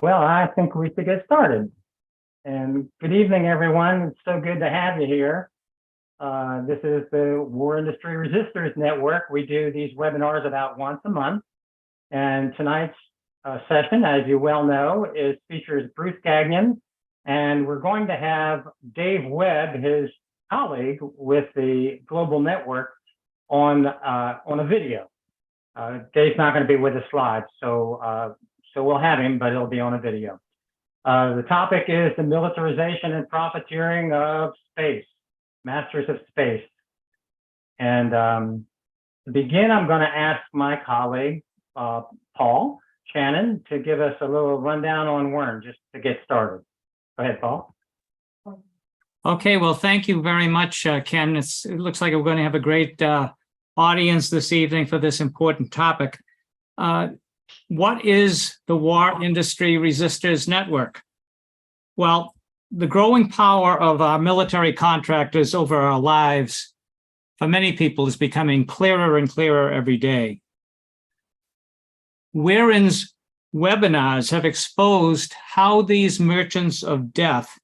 Well, I think we should get started. And good evening, everyone. It's so good to have you here. This is the War Industry Resistors Network. We do these webinars about once a month. And tonight's session, as you well know, features Bruce Gagnon. And we're going to have Dave Webb, his colleague with the Global Network, on a video. Dave's not going to be with us live, so we'll have him, but it'll be on a video. The topic is the militarization and profiteering of space, masters of space. And to begin, I'm going to ask my colleague, Paul Shannon, to give us a little rundown on WERN, just to get started. Go ahead, Paul. Okay, well, thank you very much, Ken. It looks like we're going to have a great audience this evening for this important topic. What is the War Industry Resistors Network? Well, the growing power of our military contractors over our lives for many people is becoming clearer and clearer every day. WERN's webinars have exposed how these merchants of death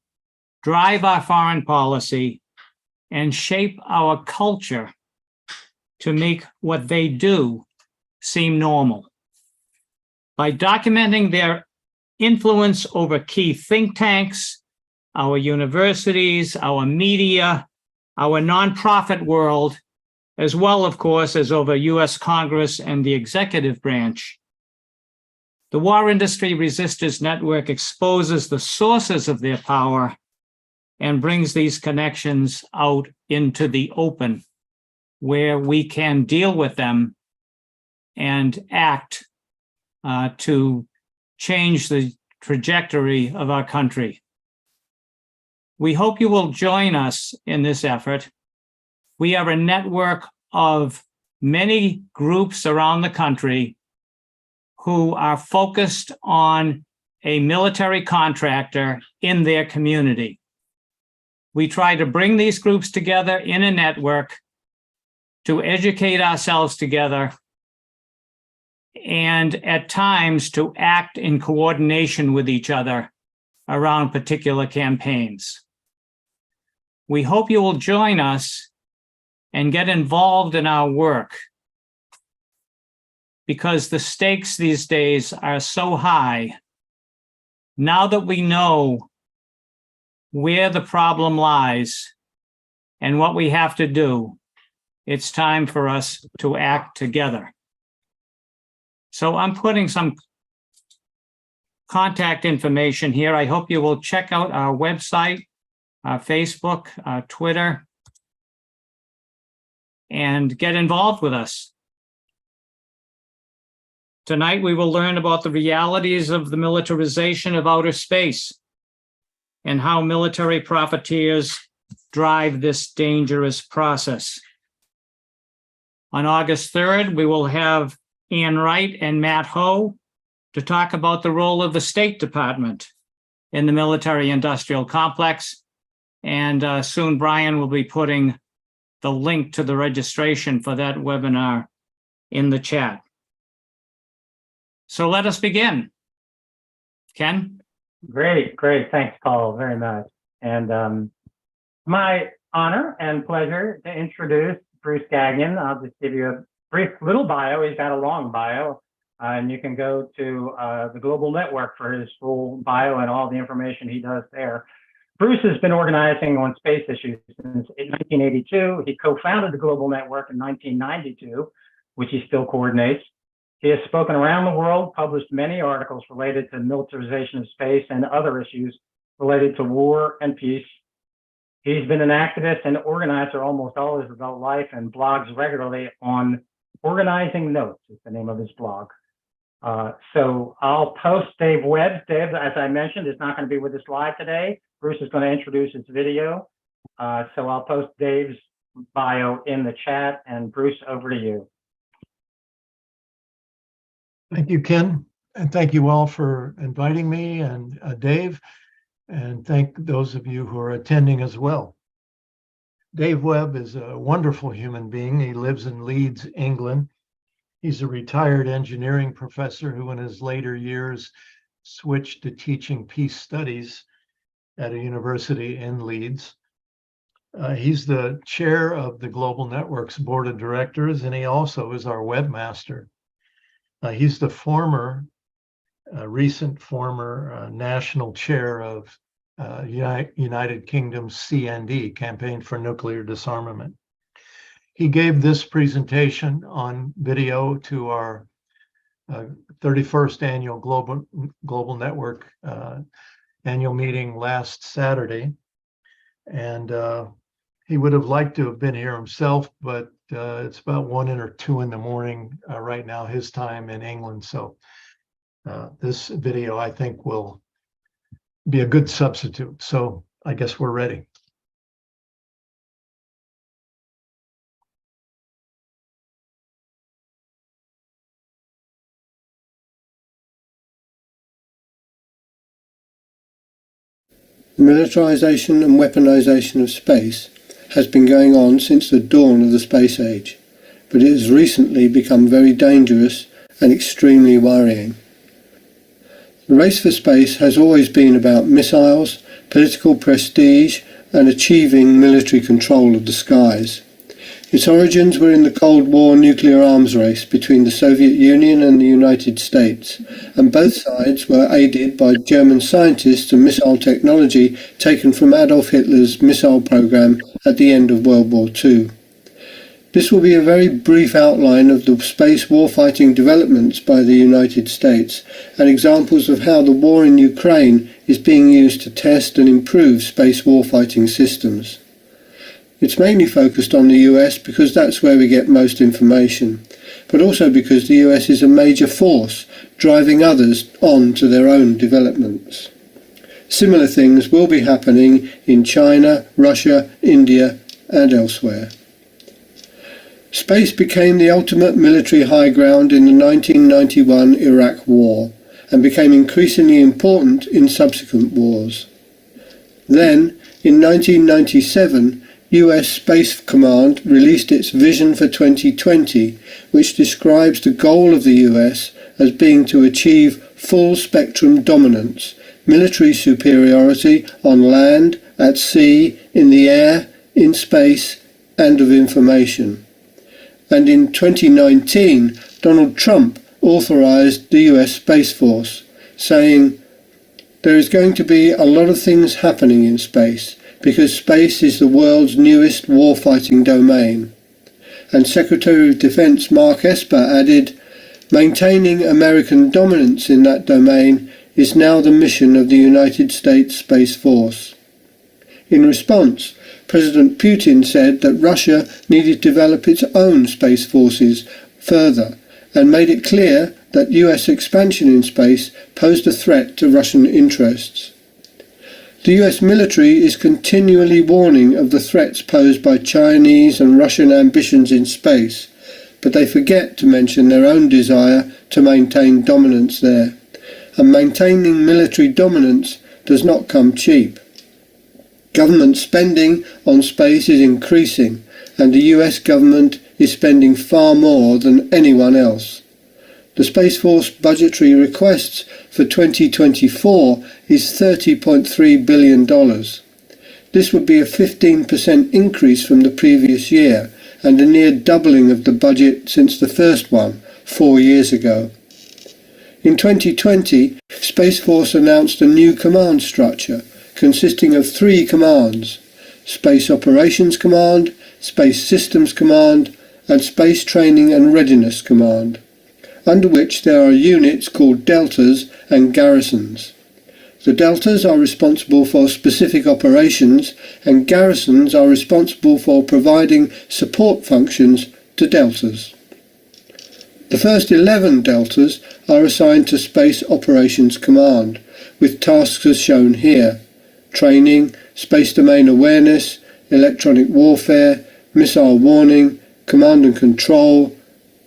drive our foreign policy and shape our culture to make what they do seem normal. By documenting their influence over key think tanks, our universities, our media, our nonprofit world, as well, of course, as over US Congress and the executive branch, the War Industry Resistors Network exposes the sources of their power and brings these connections out into the open, where we can deal with them and act to change the trajectory of our country. We hope you will join us in this effort. We are a network of many groups around the country who are focused on a military contractor in their community. We try to bring these groups together in a network to educate ourselves together and at times to act in coordination with each other around particular campaigns. We hope you will join us and get involved in our work, because the stakes these days are so high. Now that we know where the problem lies and what we have to do, it's time for us to act together. So I'm putting some contact information here. I hope you will check out our website, our Facebook, our Twitter, and get involved with us. Tonight, we will learn about the realities of the militarization of outer space and how military profiteers drive this dangerous process. On August 3rd, we will have Ann Wright and Matt Ho to talk about the role of the State Department in the military-industrial complex. And soon Brian will be putting the link to the registration for that webinar in the chat. So let us begin. Ken? Great. Thanks, Paul, very much. And my honor and pleasure to introduce Bruce Gagnon. I'll just give you a brief little bio. He's got a long bio, and you can go to the Global Network for his full bio and all the information he does there. Bruce has been organizing on space issues since 1982. He co-founded the Global Network in 1992, which he still coordinates. He has spoken around the world, published many articles related to militarization of space and other issues related to war and peace. He's been an activist and organizer almost all his adult life and blogs regularly on Organizing Notes, is the name of his blog. So I'll post Dave Webb. Dave, as I mentioned, is not going to be with us live today. Bruce is going to introduce his video. So I'll post Dave's bio in the chat, and Bruce, over to you. Thank you, Ken, and thank you all for inviting me and Dave, and thank those of you who are attending as well. Dave Webb is a wonderful human being. He lives in Leeds, England. He's a retired engineering professor who in his later years switched to teaching peace studies at a university in Leeds. He's the chair of the Global Network's board of directors, and he also is our webmaster. He's the recent former national chair of United Kingdom's CND, Campaign for Nuclear Disarmament. He gave this presentation on video to our 31st annual Global Network annual meeting last Saturday. And he would have liked to have been here himself, but it's about 1 or 2 in the morning right now, his time in England. So this video, I think, will be a good substitute. So I guess we're ready. The militarization and weaponization of space has been going on since the dawn of the space age, but it has recently become very dangerous and extremely worrying. The race for space has always been about missiles, political prestige, and achieving military control of the skies. Its origins were in the Cold War nuclear arms race between the Soviet Union and the United States, and both sides were aided by German scientists and missile technology taken from Adolf Hitler's missile program at the end of World War II. This will be a very brief outline of the space warfighting developments by the United States and examples of how the war in Ukraine is being used to test and improve space warfighting systems. It's mainly focused on the US because that's where we get most information, but also because the US is a major force driving others on to their own developments. Similar things will be happening in China, Russia, India, and elsewhere. Space became the ultimate military high ground in the 1991 Iraq War and became increasingly important in subsequent wars. Then, in 1997, US Space Command released its Vision for 2020, which describes the goal of the US as being to achieve full-spectrum dominance, military superiority on land, at sea, in the air, in space, and of information. And in 2019, Donald Trump authorized the US Space Force, saying, "There is going to be a lot of things happening in space, because space is the world's newest warfighting domain." And Secretary of Defense Mark Esper added, "Maintaining American dominance in that domain is now the mission of the United States Space Force." In response, President Putin said that Russia needed to develop its own space forces further and made it clear that US expansion in space posed a threat to Russian interests. The US military is continually warning of the threats posed by Chinese and Russian ambitions in space, but they forget to mention their own desire to maintain dominance there. And maintaining military dominance does not come cheap. Government spending on space is increasing, and the US government is spending far more than anyone else. The Space Force budgetary requests for 2024 is $30.3 billion. This would be a 15% increase from the previous year and a near doubling of the budget since the first one 4 years ago. In 2020, Space Force announced a new command structure consisting of 3 commands: Space Operations Command, Space Systems Command, and Space Training and Readiness Command, under which there are units called deltas and garrisons. The deltas are responsible for specific operations, and garrisons are responsible for providing support functions to deltas. The first 11 deltas are assigned to Space Operations Command, with tasks as shown here: training, space domain awareness, electronic warfare, missile warning, command and control,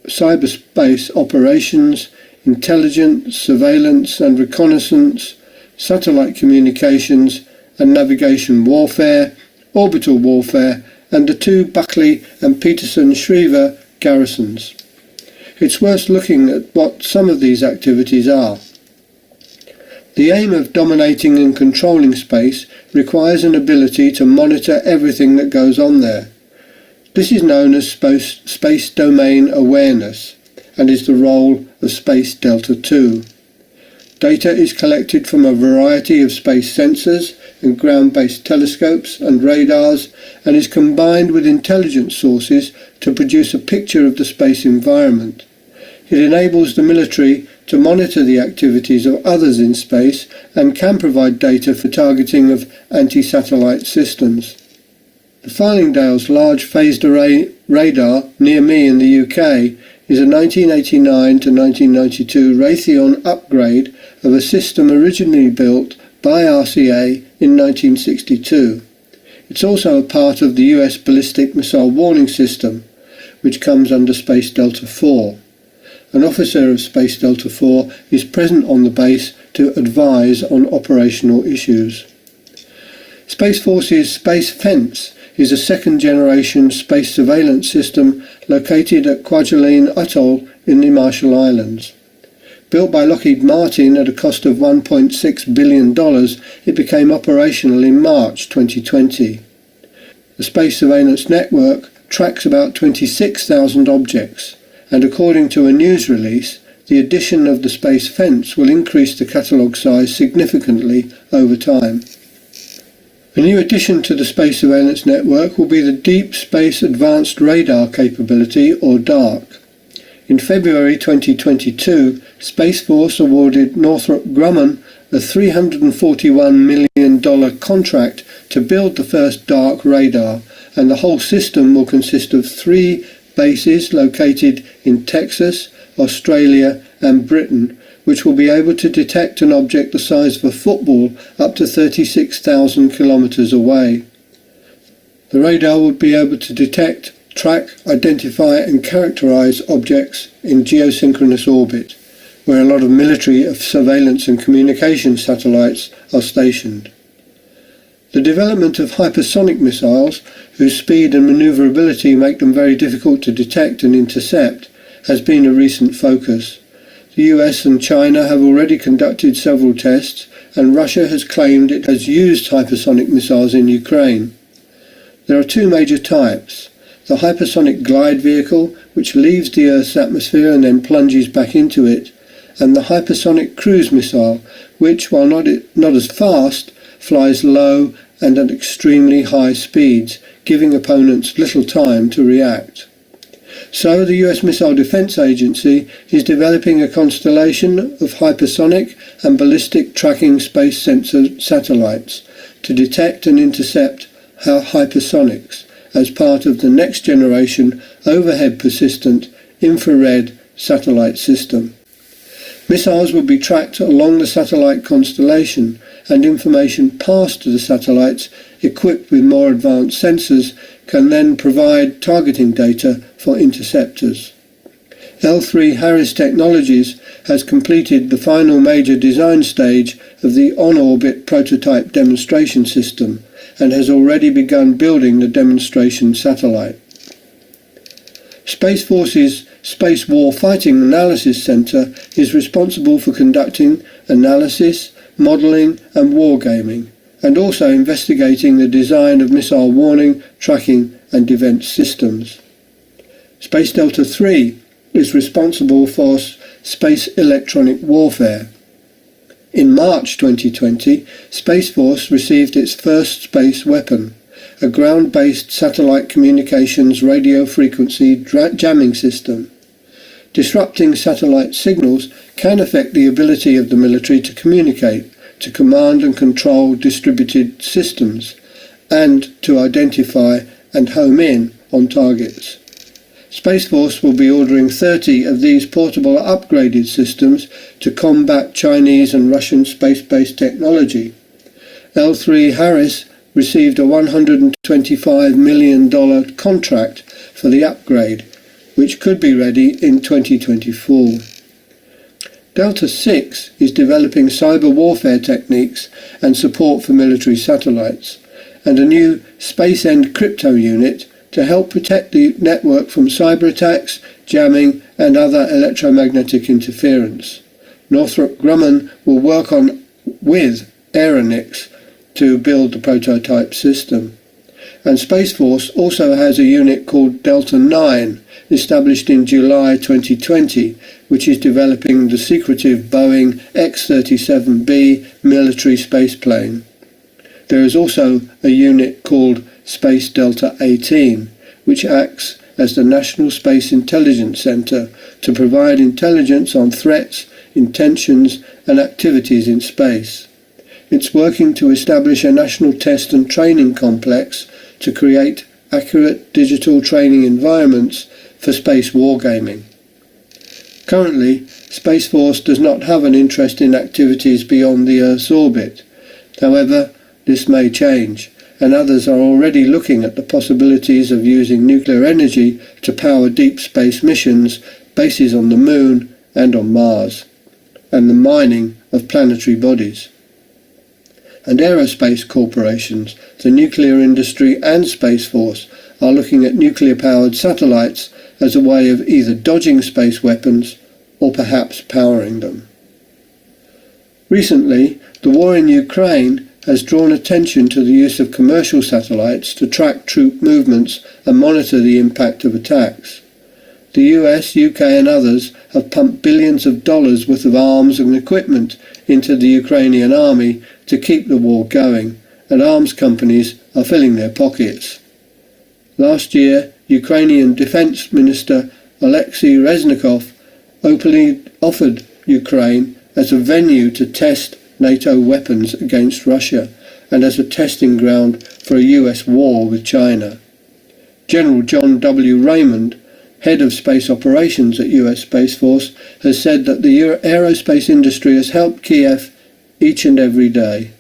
cyberspace operations, intelligence, surveillance and reconnaissance, satellite communications and navigation warfare, orbital warfare, and the 2 Buckley and Peterson-Schriever garrisons. It's worth looking at what some of these activities are. The aim of dominating and controlling space requires an ability to monitor everything that goes on there. This is known as space domain awareness and is the role of Space Delta II. Data is collected from a variety of space sensors and ground-based telescopes and radars and is combined with intelligence sources to produce a picture of the space environment. It enables the military to monitor the activities of others in space and can provide data for targeting of anti-satellite systems. The Farlingdale's Large Phased Array radar near me in the UK is a 1989 to 1992 Raytheon upgrade of a system originally built by RCA in 1962. It's also a part of the US Ballistic Missile Warning System, which comes under Space Delta IV. An officer of Space Delta IV is present on the base to advise on operational issues. Space Force's Space Fence is a second-generation space surveillance system located at Kwajalein Atoll in the Marshall Islands. Built by Lockheed Martin at a cost of $1.6 billion, it became operational in March 2020. The Space Surveillance Network tracks about 26,000 objects, and according to a news release, the addition of the Space Fence will increase the catalogue size significantly over time. A new addition to the Space Surveillance Network will be the Deep Space Advanced Radar Capability, or DARC. In February 2022, Space Force awarded Northrop Grumman a $341 million contract to build the first DARC radar, and the whole system will consist of 3 bases located in Texas, Australia and Britain, which will be able to detect an object the size of a football up to 36,000 kilometers away. The radar will be able to detect, track, identify and characterize objects in geosynchronous orbit, where a lot of military surveillance and communication satellites are stationed. The development of hypersonic missiles, whose speed and maneuverability make them very difficult to detect and intercept, has been a recent focus. The US and China have already conducted several tests, and Russia has claimed it has used hypersonic missiles in Ukraine. There are 2 major types: the hypersonic glide vehicle, which leaves the Earth's atmosphere and then plunges back into it, and the hypersonic cruise missile, which, while not as fast, flies low and at extremely high speeds, giving opponents little time to react. So the US Missile Defense Agency is developing a constellation of hypersonic and ballistic tracking space sensor satellites to detect and intercept hypersonics as part of the next generation overhead persistent infrared satellite system. Missiles will be tracked along the satellite constellation, and information passed to the satellites equipped with more advanced sensors can then provide targeting data for interceptors. L3 Harris Technologies has completed the final major design stage of the on-orbit prototype demonstration system and has already begun building the demonstration satellite. Space Force's Space War Fighting Analysis Center is responsible for conducting analysis, modelling and wargaming, and also investigating the design of missile warning, tracking and defence systems. Space Delta III is responsible for space electronic warfare. In March 2020, Space Force received its first space weapon, a ground-based satellite communications radio frequency jamming system. Disrupting satellite signals can affect the ability of the military to communicate, to command and control distributed systems, and to identify and home in on targets. Space Force will be ordering 30 of these portable upgraded systems to combat Chinese and Russian space-based technology. L3 Harris received a $125 million contract for the upgrade, which could be ready in 2024. Delta VI is developing cyber warfare techniques and support for military satellites, and a new space-end crypto unit to help protect the network from cyber attacks, jamming and other electromagnetic interference. Northrop Grumman will work on with aeronix to build the prototype system. And Space Force also has a unit called Delta 9, established in July 2020, which is developing the secretive Boeing X-37B military spaceplane. There is also a unit called Space Delta 18, which acts as the National Space Intelligence Center to provide intelligence on threats, intentions, and activities in space. It's working to establish a national test and training complex to create accurate digital training environments for space wargaming. Currently, Space Force does not have an interest in activities beyond the Earth's orbit. However, this may change, and others are already looking at the possibilities of using nuclear energy to power deep space missions, bases on the Moon and on Mars, and the mining of planetary bodies. And aerospace corporations, the nuclear industry and Space Force are looking at nuclear-powered satellites as a way of either dodging space weapons or perhaps powering them. Recently, the war in Ukraine has drawn attention to the use of commercial satellites to track troop movements and monitor the impact of attacks. The US, UK and others have pumped billions of dollars worth of arms and equipment into the Ukrainian army to keep the war going, and arms companies are filling their pockets. Last year, Ukrainian Defense Minister Alexei Reznikov openly offered Ukraine as a venue to test NATO weapons against Russia and as a testing ground for a US war with China. General John W. Raymond, head of space operations at US Space Force, has said that the aerospace industry has helped Kiev each and every day.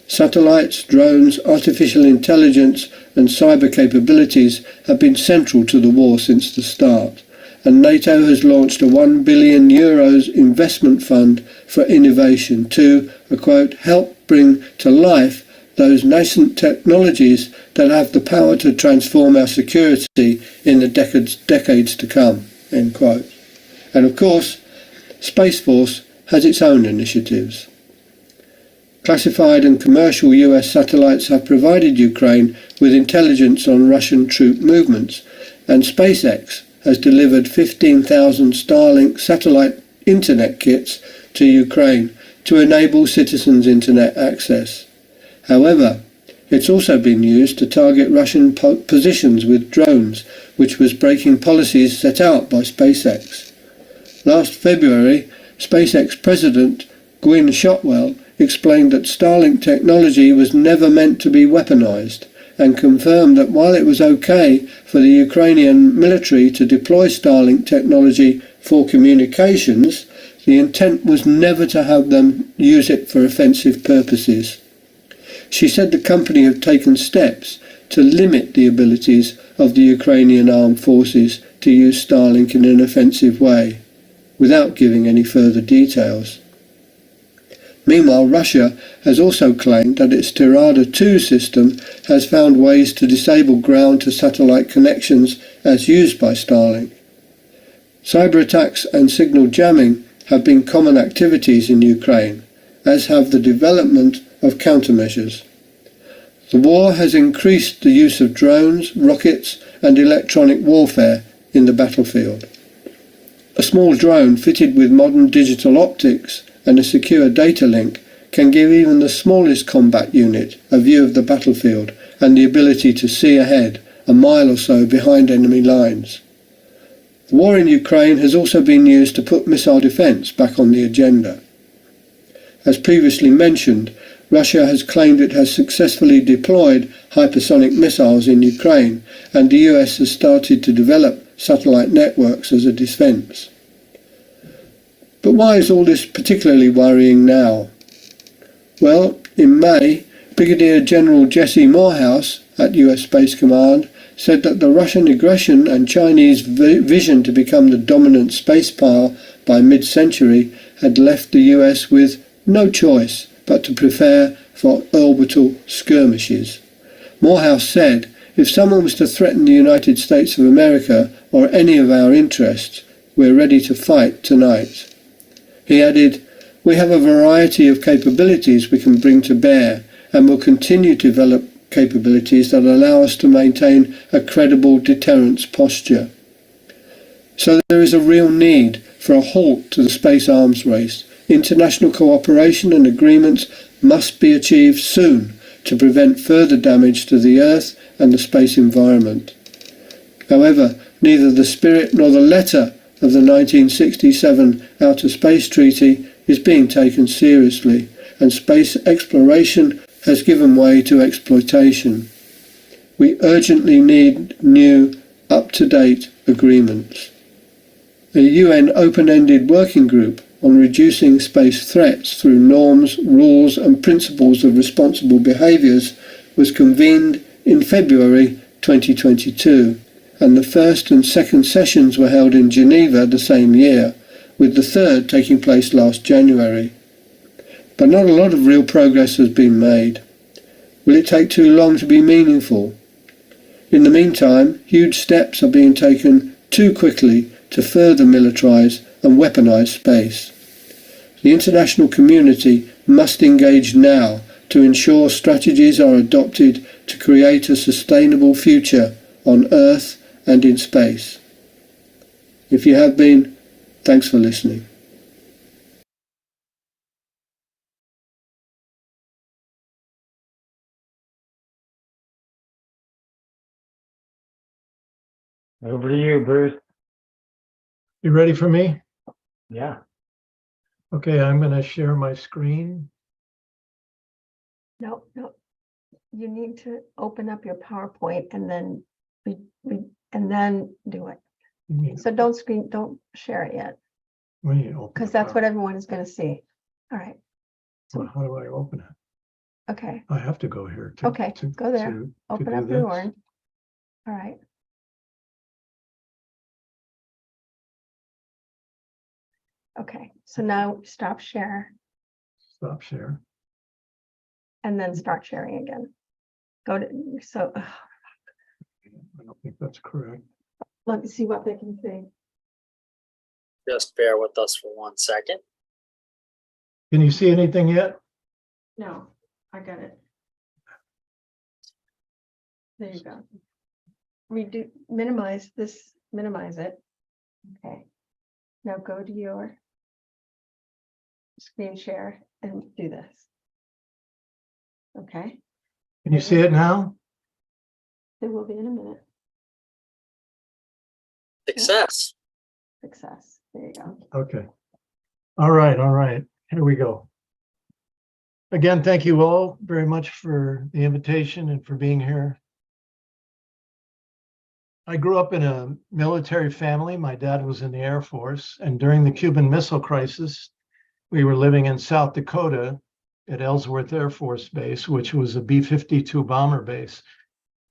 Satellites, drones, artificial intelligence and cyber capabilities have been central to the war since the start, and NATO has launched a €1 billion investment fund for innovation to, quote, help bring to life those nascent technologies that have the power to transform our security in the decades to come, end quote. And of course, Space Force has its own initiatives. Classified and commercial US satellites have provided Ukraine with intelligence on Russian troop movements, and SpaceX has delivered 15,000 Starlink satellite internet kits to Ukraine to enable citizens' internet access. However, it's also been used to target Russian positions with drones, which was breaking policies set out by SpaceX. Last February, SpaceX President Gwynne Shotwell explained that Starlink technology was never meant to be weaponized, and confirmed that while it was okay for the Ukrainian military to deploy Starlink technology for communications, the intent was never to have them use it for offensive purposes. She said the company had taken steps to limit the abilities of the Ukrainian armed forces to use Starlink in an offensive way, without giving any further details. Meanwhile, Russia has also claimed that its Tirada 2 system has found ways to disable ground-to-satellite connections as used by Starlink. Cyber attacks and signal jamming have been common activities in Ukraine, as have the development of countermeasures. The war has increased the use of drones, rockets and electronic warfare in the battlefield. A small drone fitted with modern digital optics and a secure data link can give even the smallest combat unit a view of the battlefield and the ability to see ahead, a mile or so behind enemy lines. The war in Ukraine has also been used to put missile defence back on the agenda. As previously mentioned, Russia has claimed it has successfully deployed hypersonic missiles in Ukraine, and the US has started to develop satellite networks as a defence. But why is all this particularly worrying now? Well, in May, Brigadier General Jesse Morehouse at US Space Command said that the Russian aggression and Chinese vision to become the dominant space power by mid-century had left the US with no choice but to prepare for orbital skirmishes. Morehouse said, if someone was to threaten the United States of America or any of our interests, we're ready to fight tonight. He added, We have a variety of capabilities we can bring to bear and will continue to develop capabilities that allow us to maintain a credible deterrence posture. So there is a real need for a halt to the space arms race. International cooperation and agreements must be achieved soon to prevent further damage to the Earth and the space environment. However, neither the spirit nor the letter of the 1967 Outer Space Treaty is being taken seriously, and space exploration has given way to exploitation. We urgently need new, up-to-date agreements. A UN open-ended working group on reducing space threats through norms, rules and principles of responsible behaviours was convened in February 2022, and the first and second sessions were held in Geneva the same year, with the third taking place last January. But not a lot of real progress has been made. Will it take too long to be meaningful? In the meantime, huge steps are being taken too quickly to further militarize and weaponize space. The international community must engage now to ensure strategies are adopted to create a sustainable future on Earth and in space. If you have been, thanks for listening. Over to you, Bruce. You ready for me? Yeah. Okay, I'm going to share my screen. No. You need to open up your PowerPoint and then and then do it. So don't share it yet, because that's what everyone is going to see. All right. Well, how do I open it? Okay. I have to go here. Okay, go there. Open up your one. All right. Okay, so now stop share. Stop share. And then start sharing again. Go to, so I don't think that's correct. let me see what they can see. Just bear with us for 1 second. Can you see anything yet? No, I got it. There you go. Minimize this, minimize it. Okay. Now go to your screen share and do this. Okay. Can you see it now? It will be in a minute. Success. Success. There you go. Okay. All right. Here we go. Again, thank you all very much for the invitation and for being here. I grew up in a military family. My dad was in the Air Force, and during the Cuban Missile Crisis, we were living in South Dakota at Ellsworth Air Force Base, which was a B-52 bomber base.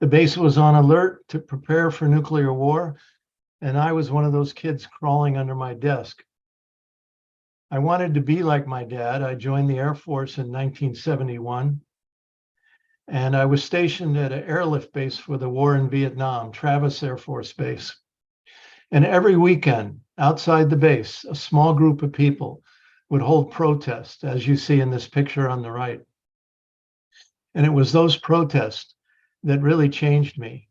The base was on alert to prepare for nuclear war, and I was one of those kids crawling under my desk. I wanted to be like my dad. I joined the Air Force in 1971, and I was stationed at an airlift base for the war in Vietnam, Travis Air Force Base. And every weekend outside the base, a small group of people would hold protests, as you see in this picture on the right. And it was those protests that really changed me.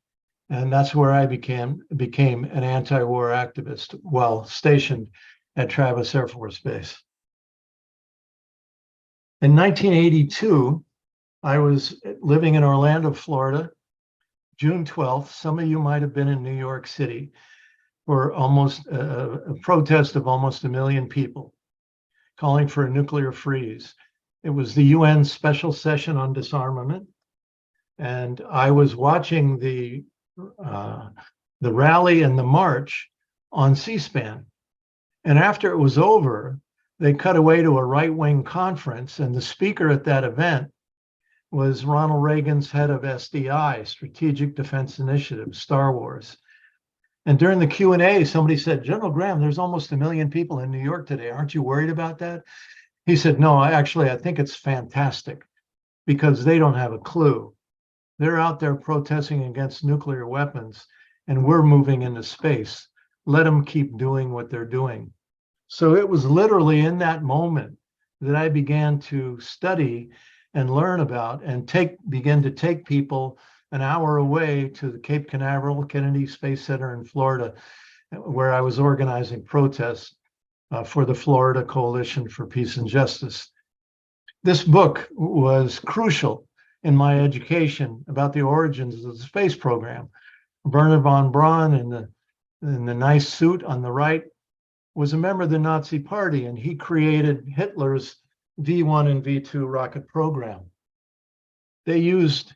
And that's where I became an anti-war activist while stationed at Travis Air Force Base. In 1982, I was living in Orlando, Florida, June 12th. Some of you might have been in New York City for almost a protest of almost 1 million people calling for a nuclear freeze. It was the UN special session on disarmament. And I was watching the rally and the march on C-SPAN. And after it was over, they cut away to a right-wing conference, and the speaker at that event was Ronald Reagan's head of SDI, Strategic Defense Initiative, Star Wars. And during the Q&A, somebody said, General Graham, there's almost 1 million people in New York today. Aren't you worried about that? He said, no, I think it's fantastic because they don't have a clue. They're out there protesting against nuclear weapons, and we're moving into space. Let them keep doing what they're doing. So it was literally in that moment that I began to study and learn about and begin to take people an hour away to the Cape Canaveral Kennedy Space Center in Florida, where I was organizing protests for the Florida Coalition for Peace and Justice. This book was crucial in my education about the origins of the space program. Wernher von Braun in the nice suit on the right was a member of the Nazi Party, and he created Hitler's V1 and V2 rocket program. They used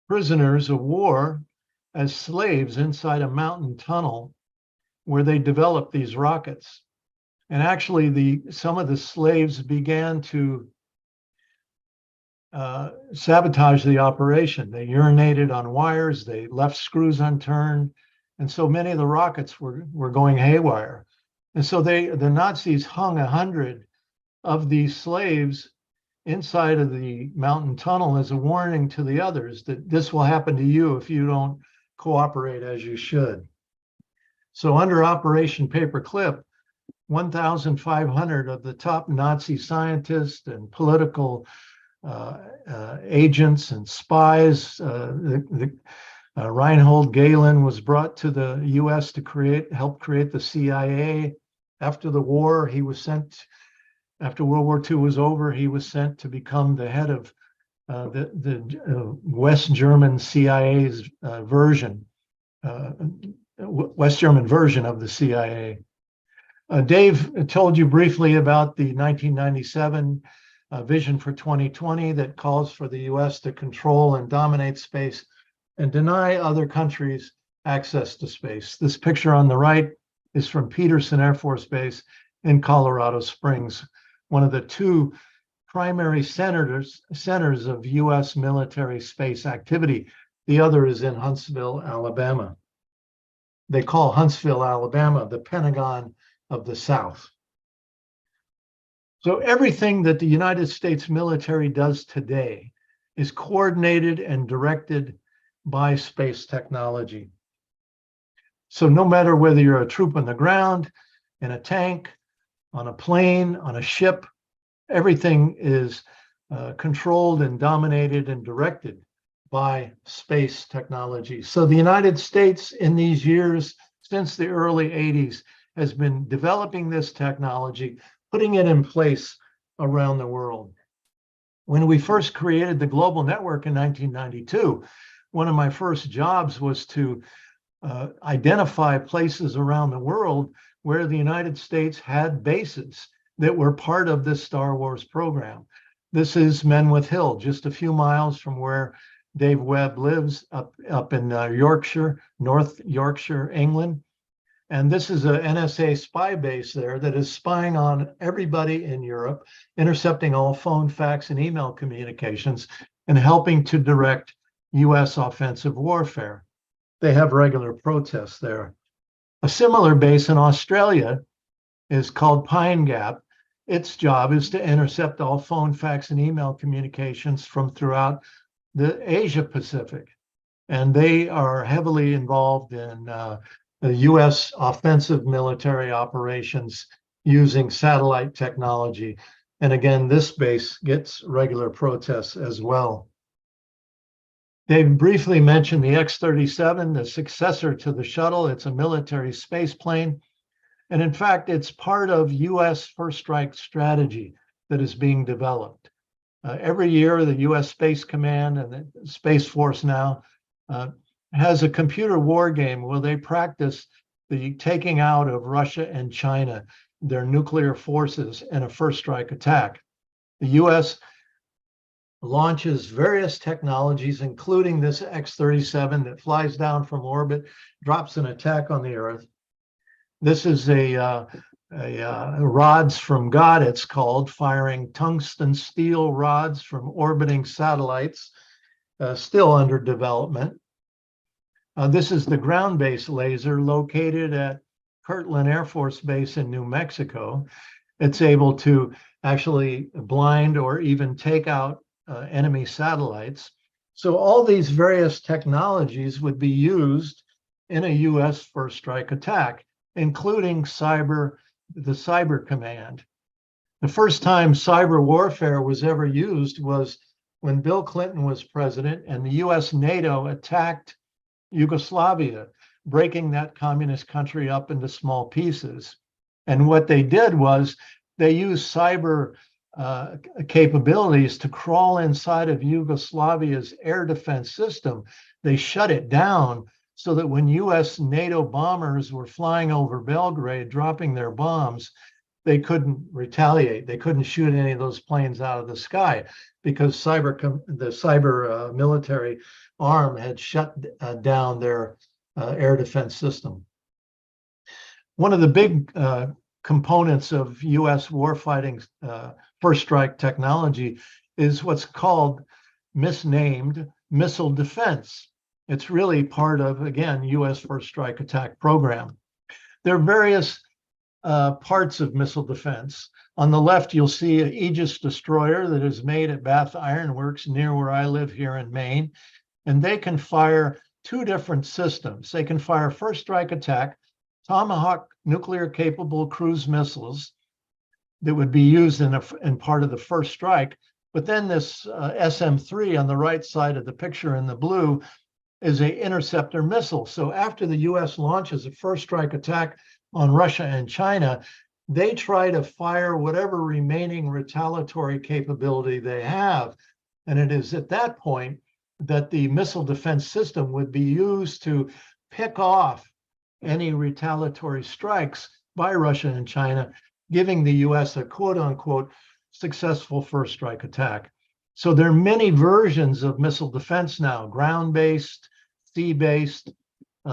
prisoners of war as slaves inside a mountain tunnel where they developed these rockets. And actually, some of the slaves began to sabotage the operation. They urinated on wires, they left screws unturned, and so many of the rockets were going haywire. And so the Nazis hung 100 of these slaves inside of the mountain tunnel as a warning to the others that this will happen to you if you don't cooperate as you should. So under Operation Paperclip, 1,500 of the top Nazi scientists and political agents and spies, Reinhold Gehlen was brought to the US to help create the CIA. After the war, he was sent, after World War II was over, he was sent to become the head of the West German CIA's version, West German version of the CIA. Dave told you briefly about the 1997 Vision for 2020 that calls for the US to control and dominate space and deny other countries access to space. This picture on the right is from Peterson Air Force Base in Colorado Springs, one of the two primary centers of US military space activity. The other is in Huntsville, Alabama. They call Huntsville, Alabama, the Pentagon of the South. So everything that the United States military does today is coordinated and directed by space technology. So no matter whether you're a troop on the ground, in a tank, on a plane, on a ship, everything is controlled and dominated and directed by space technology. So the United States in these years, since the early 80s, has been developing this technology, putting it in place around the world. When we first created the global network in 1992, one of my first jobs was to identify places around the world where the United States had bases that were part of this Star Wars program. This is Menwith Hill, just a few miles from where Dave Webb lives, up in Yorkshire, North Yorkshire, England. And this is a NSA spy base there that is spying on everybody in Europe, intercepting all phone, fax, and email communications, and helping to direct US offensive warfare. They have regular protests there. A similar base in Australia is called Pine Gap. Its job is to intercept all phone, fax, and email communications from throughout the Asia Pacific. And they are heavily involved in the US offensive military operations using satellite technology. And again, this base gets regular protests as well. Dave briefly mentioned the X-37, the successor to the shuttle. It's a military space plane. And in fact, it's part of US first strike strategy that is being developed. Every year, the US Space Command and the Space Force now has a computer war game where they practice the taking out of Russia and China, their nuclear forces, in a first strike attack. The US launches various technologies, including this X-37 that flies down from orbit, drops an attack on the Earth. This is a rods from God, it's called, firing tungsten steel rods from orbiting satellites, still under development. This is the ground-based laser located at Kirtland Air Force Base in New Mexico. It's able to actually blind or even take out enemy satellites. So all these various technologies would be used in a US first strike attack, including the cyber command. The first time cyber warfare was ever used was when Bill Clinton was president and the US NATO attacked Yugoslavia, breaking that communist country up into small pieces. And what they did was they used cyber capabilities to crawl inside of Yugoslavia's air defense system. They shut it down so that when US NATO bombers were flying over Belgrade, dropping their bombs, they couldn't retaliate. They couldn't shoot any of those planes out of the sky because the cyber military arm had shut down their air defense system. One of the big components of US warfighting first strike technology is what's called misnamed missile defense. It's really part of, again, US first strike attack program. There are various parts of missile defense. On the left, you'll see an Aegis destroyer that is made at Bath Iron Works near where I live here in Maine. And they can fire two different systems. They can fire first strike attack, Tomahawk nuclear capable cruise missiles that would be used in part of the first strike. But then this SM-3 on the right side of the picture in the blue is an interceptor missile. So after the US launches a first strike attack on Russia and China, they try to fire whatever remaining retaliatory capability they have. And it is at that point that the missile defense system would be used to pick off any retaliatory strikes by Russia and China, giving the US a quote unquote successful first strike attack. So there are many versions of missile defense now, ground-based, sea-based.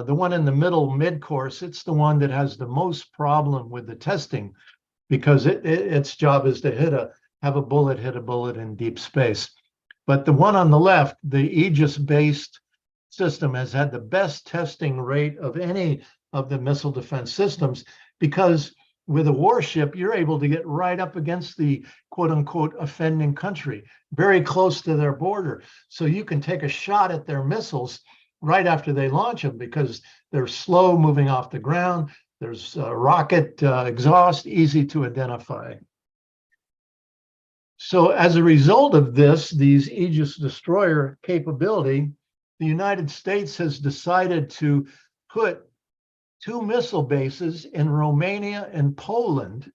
The one in the middle, mid-course, it's the one that has the most problem with the testing because its job is to have a bullet hit a bullet in deep space. But the one on the left, the Aegis-based system, has had the best testing rate of any of the missile defense systems because with a warship, you're able to get right up against the quote-unquote offending country, very close to their border. So you can take a shot at their missiles right after they launch them because they're slow moving off the ground. There's rocket exhaust, easy to identify. So as a result of these Aegis destroyer capability, the United States has decided to put two missile bases in Romania and Poland,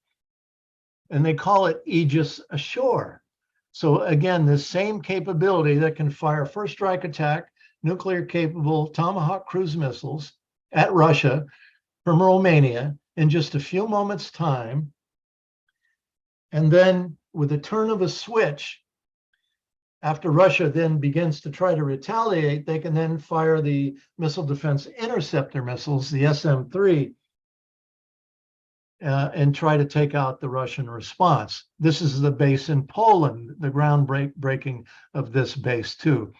and they call it Aegis Ashore. So again, the same capability that can fire first strike attack, nuclear capable Tomahawk cruise missiles at Russia from Romania in just a few moments' time. And then with a turn of a switch, after Russia then begins to try to retaliate, they can then fire the missile defense interceptor missiles, the SM-3, and try to take out the Russian response. This is the base in Poland, the groundbreaking of this base too.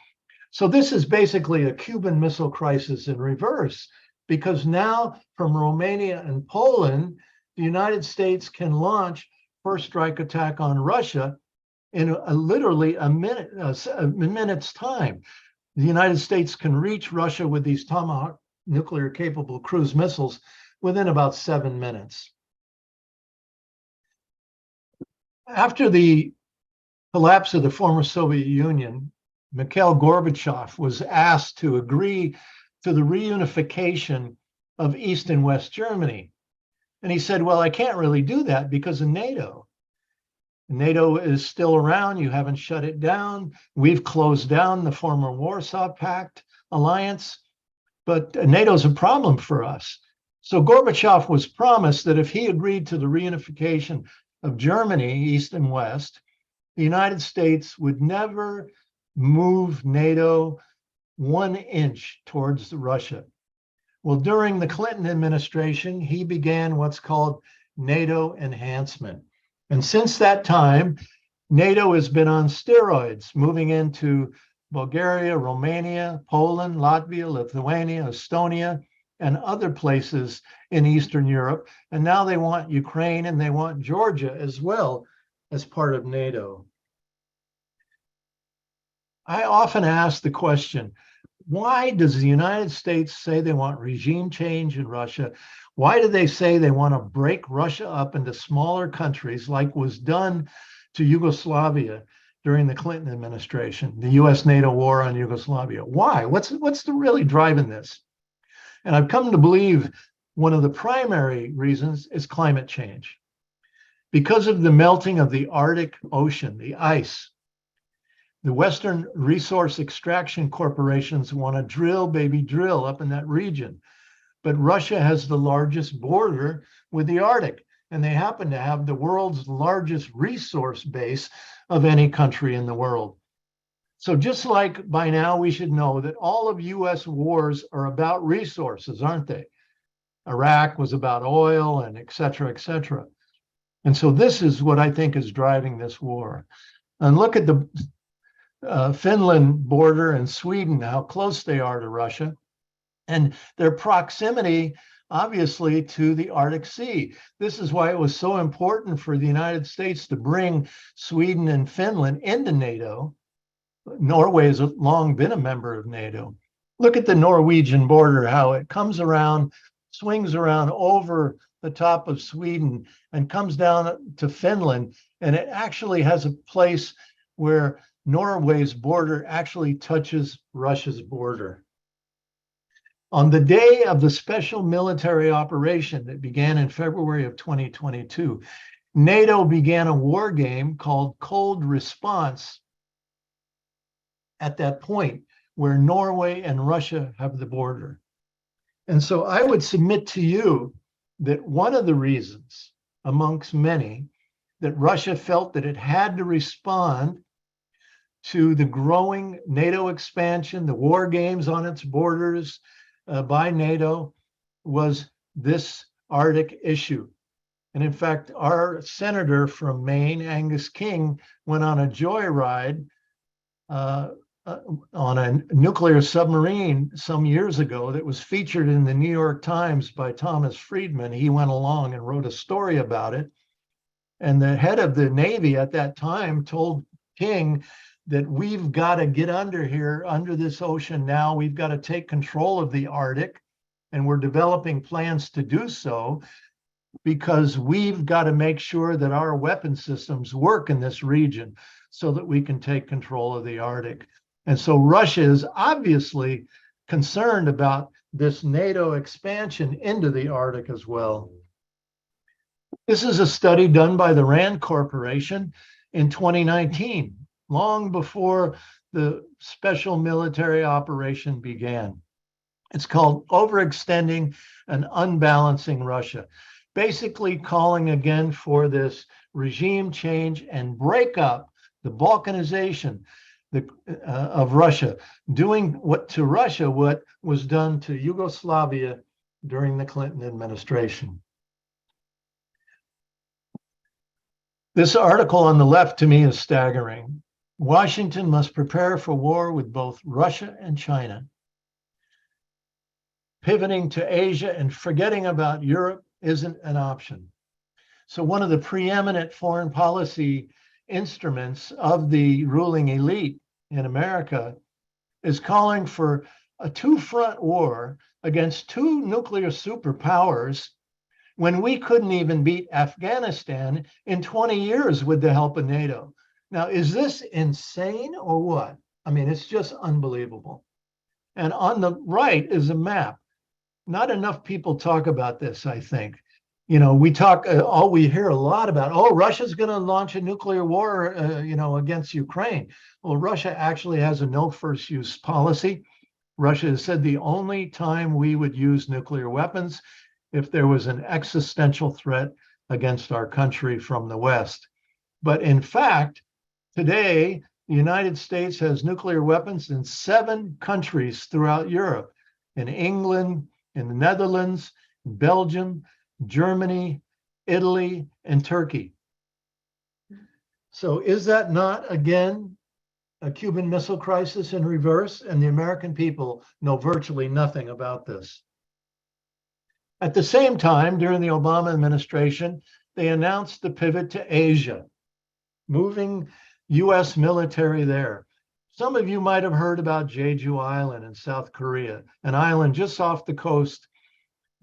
So this is basically a Cuban Missile Crisis in reverse, because now from Romania and Poland, the United States can launch first strike attack on Russia in literally a minute's time. The United States can reach Russia with these Tomahawk nuclear capable cruise missiles within about 7 minutes. After the collapse of the former Soviet Union, Mikhail Gorbachev was asked to agree to the reunification of East and West Germany. And he said, well, I can't really do that because of NATO. NATO is still around. You haven't shut it down. We've closed down the former Warsaw Pact alliance, but NATO's a problem for us. So Gorbachev was promised that if he agreed to the reunification of Germany, East and West, the United States would never move NATO 1 inch towards Russia. Well, during the Clinton administration, he began what's called NATO enhancement. And since that time, NATO has been on steroids, moving into Bulgaria, Romania, Poland, Latvia, Lithuania, Estonia, and other places in Eastern Europe. And now they want Ukraine and they want Georgia as well as part of NATO. I often ask the question, why does the United States say they want regime change in Russia? Why do they say they want to break Russia up into smaller countries like was done to Yugoslavia during the Clinton administration, the US-NATO war on Yugoslavia? Why? What's the really driving this? And I've come to believe one of the primary reasons is climate change. Because of the melting of the Arctic Ocean, the ice, the Western resource extraction corporations want to drill, baby, drill up in that region. But Russia has the largest border with the Arctic, and they happen to have the world's largest resource base of any country in the world. So just like by now, we should know that all of US wars are about resources, aren't they? Iraq was about oil and et cetera, et cetera. And so this is what I think is driving this war. And look at the Finland border and Sweden, how close they are to Russia, and their proximity, obviously, to the Arctic Sea. This is why it was so important for the United States to bring Sweden and Finland into NATO. Norway has long been a member of NATO. Look at the Norwegian border, how it comes around, swings around over the top of Sweden and comes down to Finland. And it actually has a place where Norway's border actually touches Russia's border. On the day of the special military operation that began in February of 2022, NATO began a war game called Cold Response at that point where Norway and Russia have the border. And so I would submit to you that one of the reasons, amongst many, that Russia felt that it had to respond to the growing NATO expansion, the war games on its borders by NATO, was this Arctic issue. And in fact, our senator from Maine, Angus King, went on a joyride on a nuclear submarine some years ago that was featured in the New York Times by Thomas Friedman. He went along and wrote a story about it. And the head of the Navy at that time told King that we've got to get under here, under this ocean now. We've got to take control of the Arctic, and we're developing plans to do so because we've got to make sure that our weapon systems work in this region so that we can take control of the Arctic. And so Russia is obviously concerned about this NATO expansion into the Arctic as well. This is a study done by the Rand Corporation in 2019, long before the special military operation began. It's called Overextending and Unbalancing Russia, basically calling again for this regime change and break up the balkanization of Russia, doing what to Russia what was done to Yugoslavia during the Clinton administration. This article on the left to me is staggering. Washington must prepare for war with both Russia and China. Pivoting to Asia and forgetting about Europe isn't an option. So one of the preeminent foreign policy instruments of the ruling elite in America is calling for a two-front war against two nuclear superpowers when we couldn't even beat Afghanistan in 20 years with the help of NATO. Now, is this insane or what? I mean, it's just unbelievable. And on the right is a map. Not enough people talk about this, I think. You know, we hear a lot about, oh, Russia's going to launch a nuclear war, against Ukraine. Well, Russia actually has a no first use policy. Russia has said the only time we would use nuclear weapons if there was an existential threat against our country from the West. But in fact, today, the United States has nuclear weapons in 7 countries throughout Europe, in England, in the Netherlands, Belgium, Germany, Italy, and Turkey. So is that not, again, a Cuban Missile Crisis in reverse? And the American people know virtually nothing about this. At the same time, during the Obama administration, they announced the pivot to Asia, moving US military there. Some of you might have heard about Jeju Island in South Korea, an island just off the coast,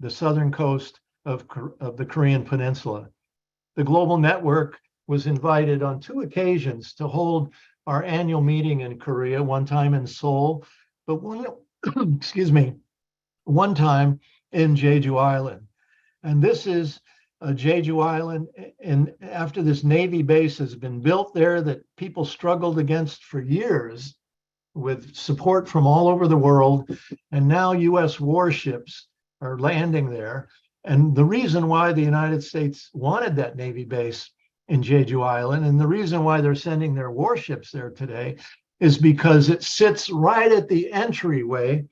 the southern coast of the Korean Peninsula. The global network was invited on 2 occasions to hold our annual meeting in Korea, one time in Seoul, but excuse me, one time in Jeju Island. And this is Jeju Island, and after this Navy base has been built there that people struggled against for years with support from all over the world, and now US warships are landing there. And the reason why the United States wanted that Navy base in Jeju Island, and the reason why they're sending their warships there today, is because it sits right at the entryway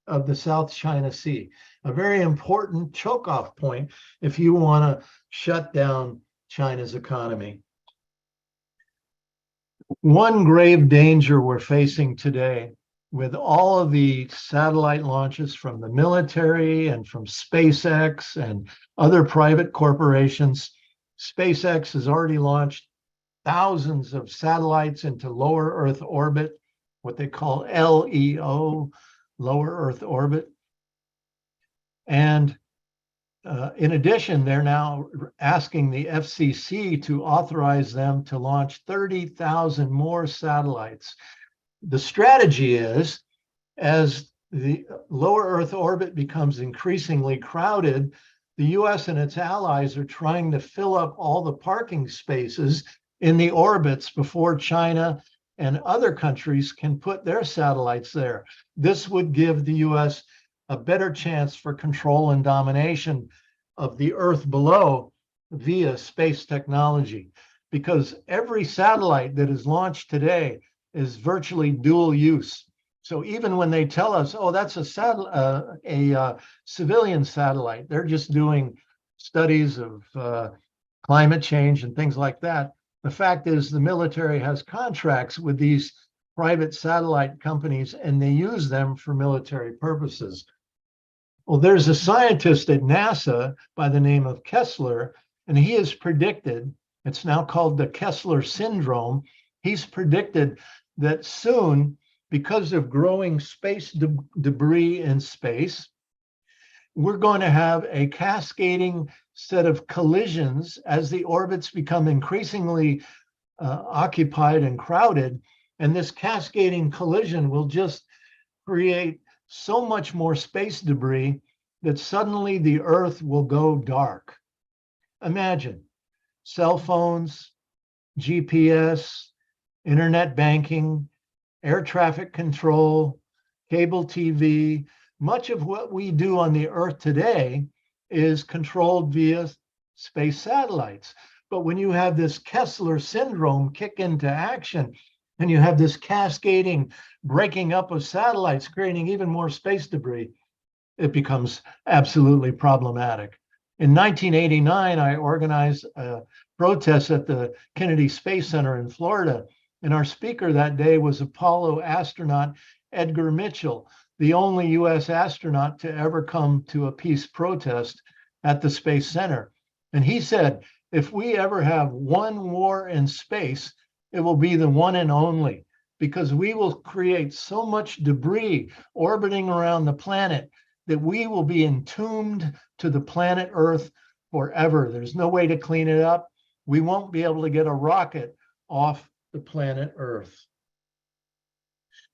of the South China Sea, a very important choke-off point if you want to shut down China's economy. One grave danger we're facing today with all of the satellite launches from the military and from SpaceX and other private corporations. SpaceX has already launched thousands of satellites into lower Earth orbit, what they call LEO, lower Earth orbit. And in addition, they're now asking the FCC to authorize them to launch 30,000 more satellites. The strategy is, as the lower Earth orbit becomes increasingly crowded, the US and its allies are trying to fill up all the parking spaces in the orbits before China and other countries can put their satellites there. This would give the US a better chance for control and domination of the Earth below via space technology, because every satellite that is launched today is virtually dual use. So even when they tell us, oh, that's a civilian satellite, they're just doing studies of climate change and things like that. The fact is the military has contracts with these private satellite companies and they use them for military purposes. Well, there's a scientist at NASA by the name of Kessler, and he has predicted, it's now called the Kessler syndrome. He's predicted that soon, because of growing space debris in space, we're going to have a cascading set of collisions as the orbits become increasingly occupied and crowded. And this cascading collision will just create so much more space debris that suddenly the Earth will go dark. Imagine cell phones, GPS, internet banking, air traffic control, cable TV. Much of what we do on the Earth today is controlled via space satellites. But when you have this Kessler syndrome kick into action, and you have this cascading breaking up of satellites, creating even more space debris, it becomes absolutely problematic. In 1989, I organized a protest at the Kennedy Space Center in Florida, and our speaker that day was Apollo astronaut Edgar Mitchell, the only US astronaut to ever come to a peace protest at the Space Center. And he said, if we ever have one war in space, it will be the one and only, because we will create so much debris orbiting around the planet that we will be entombed to the planet Earth forever. There's no way to clean it up. We won't be able to get a rocket off the planet Earth.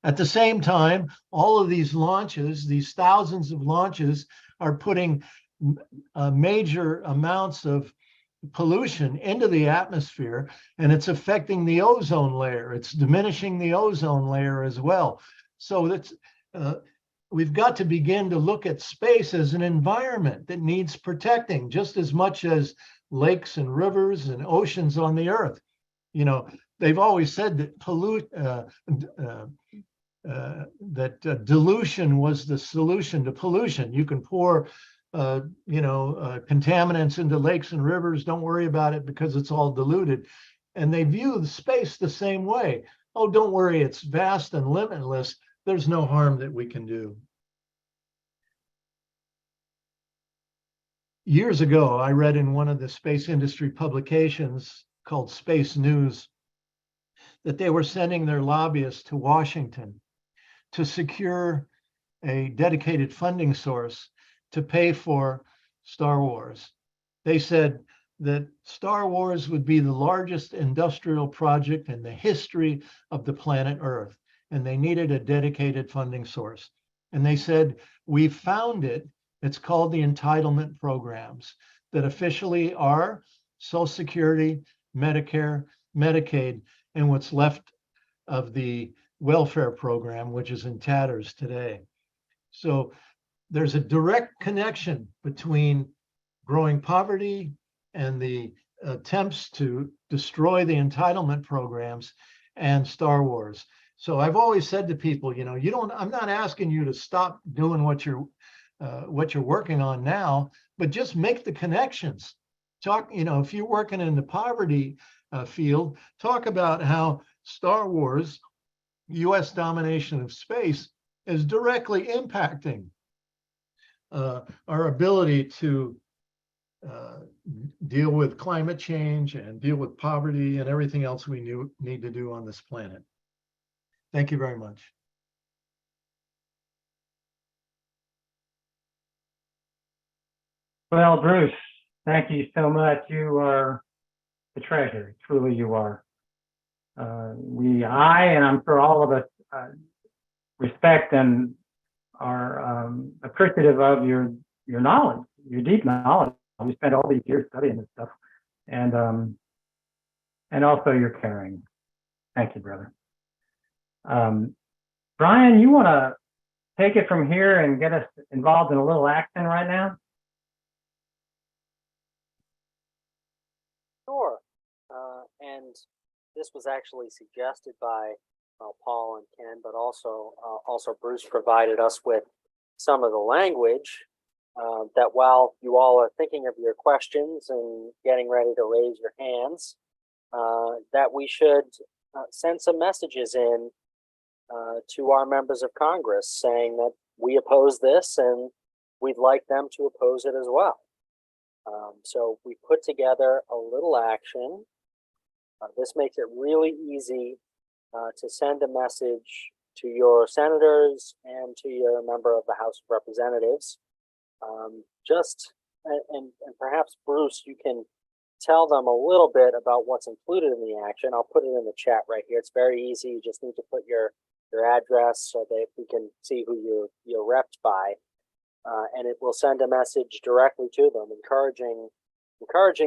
At the same time, all of these launches, these thousands of launches, are putting major amounts of pollution into the atmosphere, and it's affecting the ozone layer. It's diminishing the ozone layer as well. So that's we've got to begin to look at space as an environment that needs protecting just as much as lakes and rivers and oceans on the Earth. You know, they've always said that dilution was the solution to pollution. You can pour contaminants into lakes and rivers, don't worry about it because it's all diluted. And they view the space the same way. Oh, don't worry, it's vast and limitless. There's no harm that we can do. Years ago, I read in one of the space industry publications called Space News that they were sending their lobbyists to Washington to secure a dedicated funding source to pay for Star Wars. They said that Star Wars would be the largest industrial project in the history of the planet Earth, and they needed a dedicated funding source. And they said, we found it. It's called the entitlement programs that officially are Social Security, Medicare, Medicaid, and what's left of the welfare program, which is in tatters today. So there's a direct connection between growing poverty and the attempts to destroy the entitlement programs and Star Wars. So I've always said to people, you know, I'm not asking you to stop doing what you're working on now, but just make the connections. Talk, you know, if you're working in the poverty field, talk about how Star Wars, US domination of space, is directly impacting our ability to deal with climate change and deal with poverty and everything else we need to do on this planet. Thank you very much. Well, Bruce, thank you so much. You are the treasure. Truly, you are. I, and I'm sure all of us, respect and are appreciative of your knowledge, your deep knowledge. We spent all these years studying this stuff, and also your caring. Thank you, brother. Brian, you want to take it from here and get us involved in a little action right now? Sure. And this was actually suggested by Paul and Ken, but also Bruce provided us with some of the language that while you all are thinking of your questions and getting ready to raise your hands, that we should send some messages in to our members of Congress saying that we oppose this and we'd like them to oppose it as well. So we put together a little action. This makes it really easy to send a message to your senators and to your member of the House of Representatives. And perhaps, Bruce, you can tell them a little bit about what's included in the action. I'll put it in the chat right here. It's very easy. You just need to put your address so that we can see who you're repped by. And it will send a message directly to them, encouraging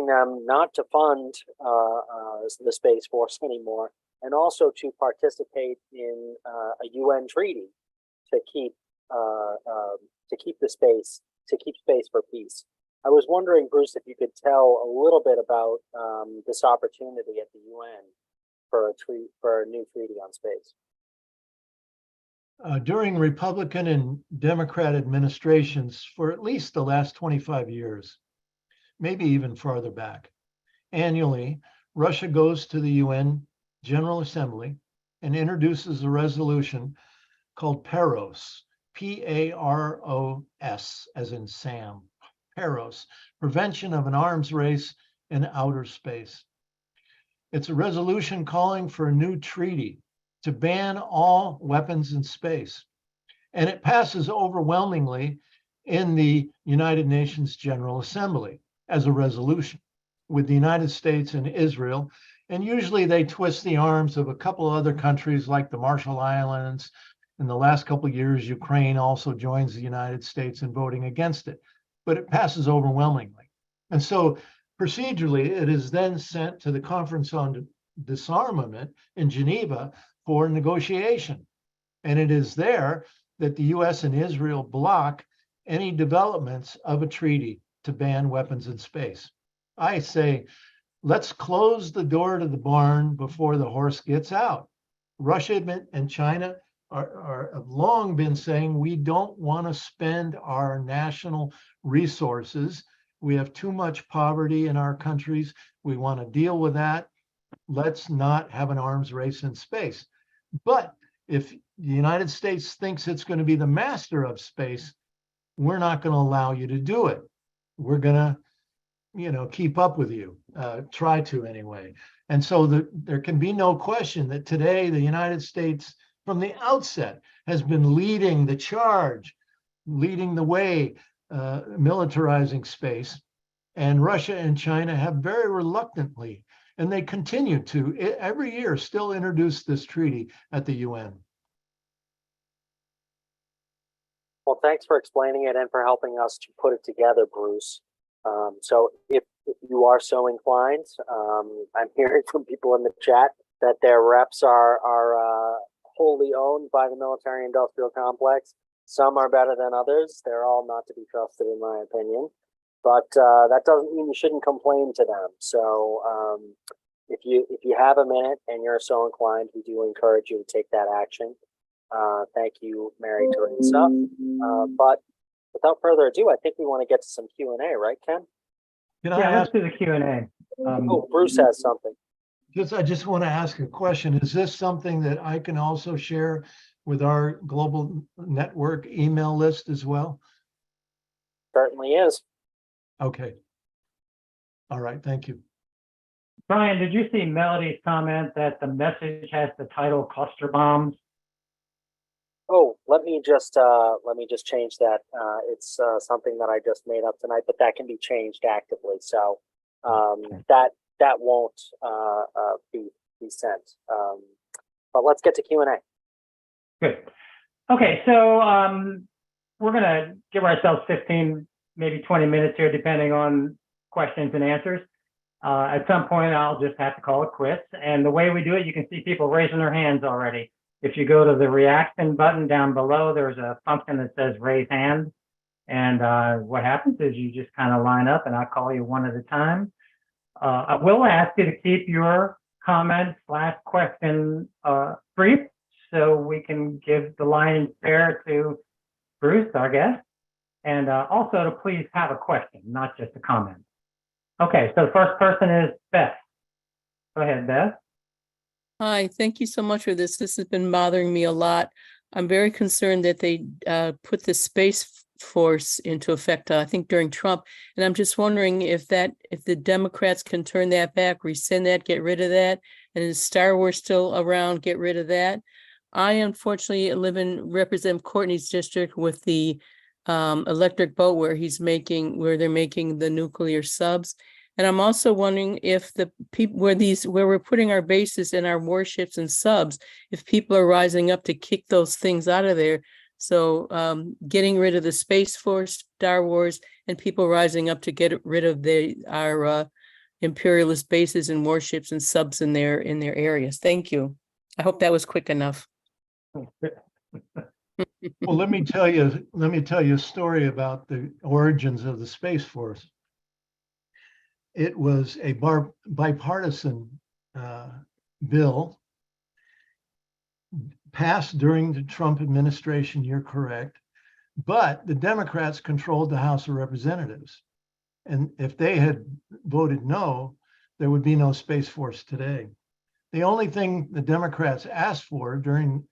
them not to fund the Space Force anymore, and also to participate in a UN treaty to keep space for peace. I was wondering, Bruce, if you could tell a little bit about this opportunity at the UN for a new treaty on space. During Republican and Democrat administrations for at least the last 25 years, maybe even farther back, annually, Russia goes to the UN General Assembly and introduces a resolution called PAROS, P-A-R-O-S, as in Sam, PAROS, Prevention of an Arms Race in Outer Space. It's a resolution calling for a new treaty to ban all weapons in space. And it passes overwhelmingly in the United Nations General Assembly as a resolution with the United States and Israel. And usually they twist the arms of a couple of other countries like the Marshall Islands. In the last couple of years, Ukraine also joins the United States in voting against it, but it passes overwhelmingly. And so procedurally, it is then sent to the Conference on Disarmament in Geneva for negotiation. And it is there that the US and Israel block any developments of a treaty to ban weapons in space. I say, let's close the door to the barn before the horse gets out. Russia and China have long been saying we don't want to spend our national resources. We have too much poverty in our countries. We want to deal with that. Let's not have an arms race in space. But if the United States thinks it's going to be the master of space, we're not going to allow you to do it. We're going to, keep up with you, try to anyway. And so there can be no question that today the United States, from the outset, has been leading the charge, leading the way militarizing space. And Russia and China have very reluctantly, and they continue to every year still introduce this treaty at the UN. Well, thanks for explaining it and for helping us to put it together, Bruce. So if you are so inclined, I'm hearing from people in the chat that their reps are wholly owned by the military-industrial complex. Some are better than others. They're all not to be trusted, in my opinion. But that doesn't mean you shouldn't complain to them. So if you have a minute and you're so inclined, we do encourage you to take that action. Thank you, Mary Teresa. But without further ado, I think we want to get to some Q&A, right, Ken? Can I Yeah, ask? let's do the Q&A. Oh, Bruce has something. I just want to ask a question. Is this something that I can also share with our global network email list as well? Certainly is. Okay. All right, thank you. Brian, did you see Melody's comment that the message has the title cluster bombs? Oh, let me just change that. It's something that I just made up tonight, but that can be changed actively. So Okay. that won't be sent. But let's get to Q&A. Good. Okay, so we're going to give ourselves 15, maybe 20 minutes here, depending on questions and answers. At some point, I'll just have to call it quits. And the way we do it, you can see people raising their hands already. If you go to the reaction button down below, there's a function that says raise hand. And what happens is you just kind of line up and I'll call you one at a time. I will ask you to keep your comment / question brief so we can give the line fair to Bruce, our guest. And also to please have a question, not just a comment. Okay, so the first person is Beth. Go ahead, Beth. Hi, thank you so much for this. This has been bothering me a lot. I'm very concerned that they put the Space Force into effect, I think during Trump. And I'm just wondering if the Democrats can turn that back, rescind that, get rid of that. And is Star Wars still around, get rid of that? I unfortunately represent Courtney's district with the electric boat where they're making the nuclear subs. And I'm also wondering if the people where we're putting our bases and our warships and subs, if people are rising up to kick those things out of there. So getting rid of the Space Force, Star Wars, and people rising up to get rid of our imperialist bases and warships and subs in their areas. Thank you. I hope that was quick enough. Well, let me tell you a story about the origins of the Space Force. It was a bipartisan bill passed during the Trump administration, you're correct, but the Democrats controlled the House of Representatives. And if they had voted no, there would be no Space Force today. The only thing the Democrats asked for during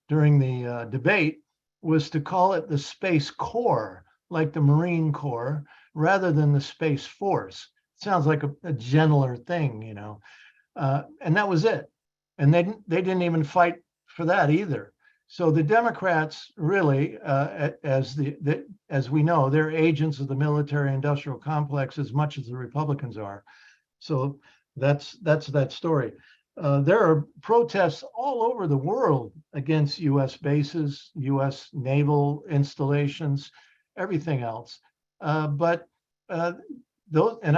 the debate was to call it the Space Corps, like the Marine Corps, rather than the Space Force. Sounds like a gentler thing, you know, and that was it. And they didn't even fight for that either. So the Democrats really, as we know, they're agents of the military-industrial complex as much as the Republicans are. So that's that story. There are protests all over the world against U.S. bases, U.S. naval installations, everything else. And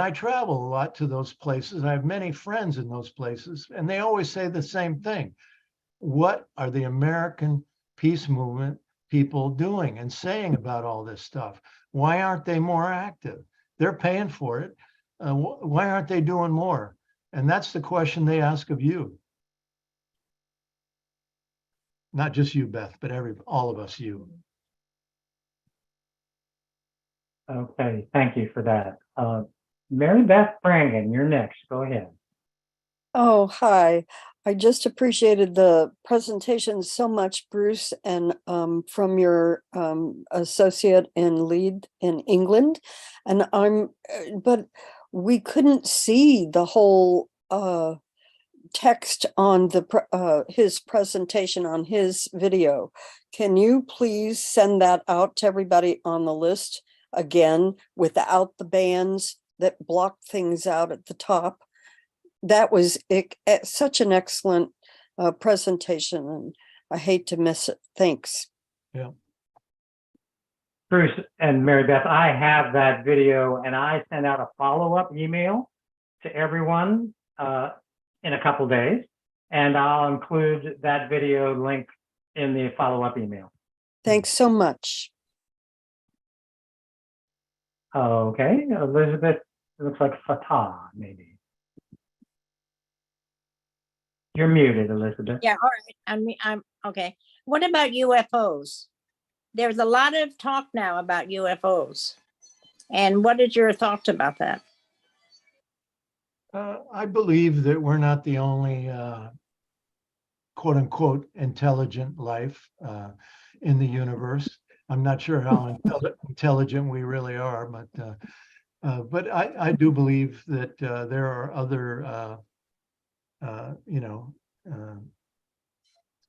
I travel a lot to those places. I have many friends in those places, and they always say the same thing. What are the American peace movement people doing and saying about all this stuff? Why aren't they more active? They're paying for it. Why aren't they doing more? And that's the question they ask of you. Not just you, Beth, but all of us, you. Okay, thank you for that. Mary Beth Brangan, you're next. Go ahead. Oh, hi. I just appreciated the presentation so much, Bruce, and from your associate in lead in England. And but we couldn't see the whole text on his presentation on his video. Can you please send that out to everybody on the list again, without the bands that block things out at the top. That was such an excellent presentation, and I hate to miss it. Thanks. Yeah. Bruce and Mary Beth, I have that video, and I sent out a follow-up email to everyone in a couple days, and I'll include that video link in the follow-up email. Thanks so much. Okay, Elizabeth, it looks like Fatah, maybe. You're muted, Elizabeth. Yeah, all right. I'm okay. What about UFOs? There's a lot of talk now about UFOs. And what is your thoughts about that? I believe that we're not the only quote unquote intelligent life in the universe. I'm not sure how intelligent we really are, but I do believe that there are other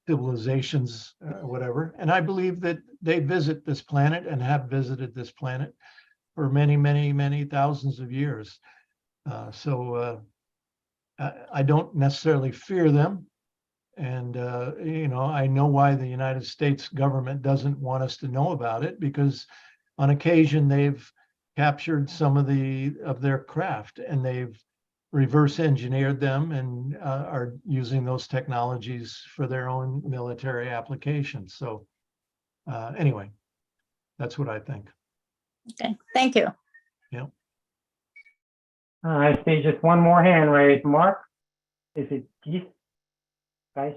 civilizations, whatever. And I believe that they visit this planet and have visited this planet for many, many, many thousands of years. So I don't necessarily fear them. And, I know why the United States government doesn't want us to know about it, because on occasion they've captured some of their craft, and they've reverse engineered them and are using those technologies for their own military applications. So anyway, that's what I think. Okay, thank you. Yeah. I see just one more hand raised. Mark, is it Keith? Guys?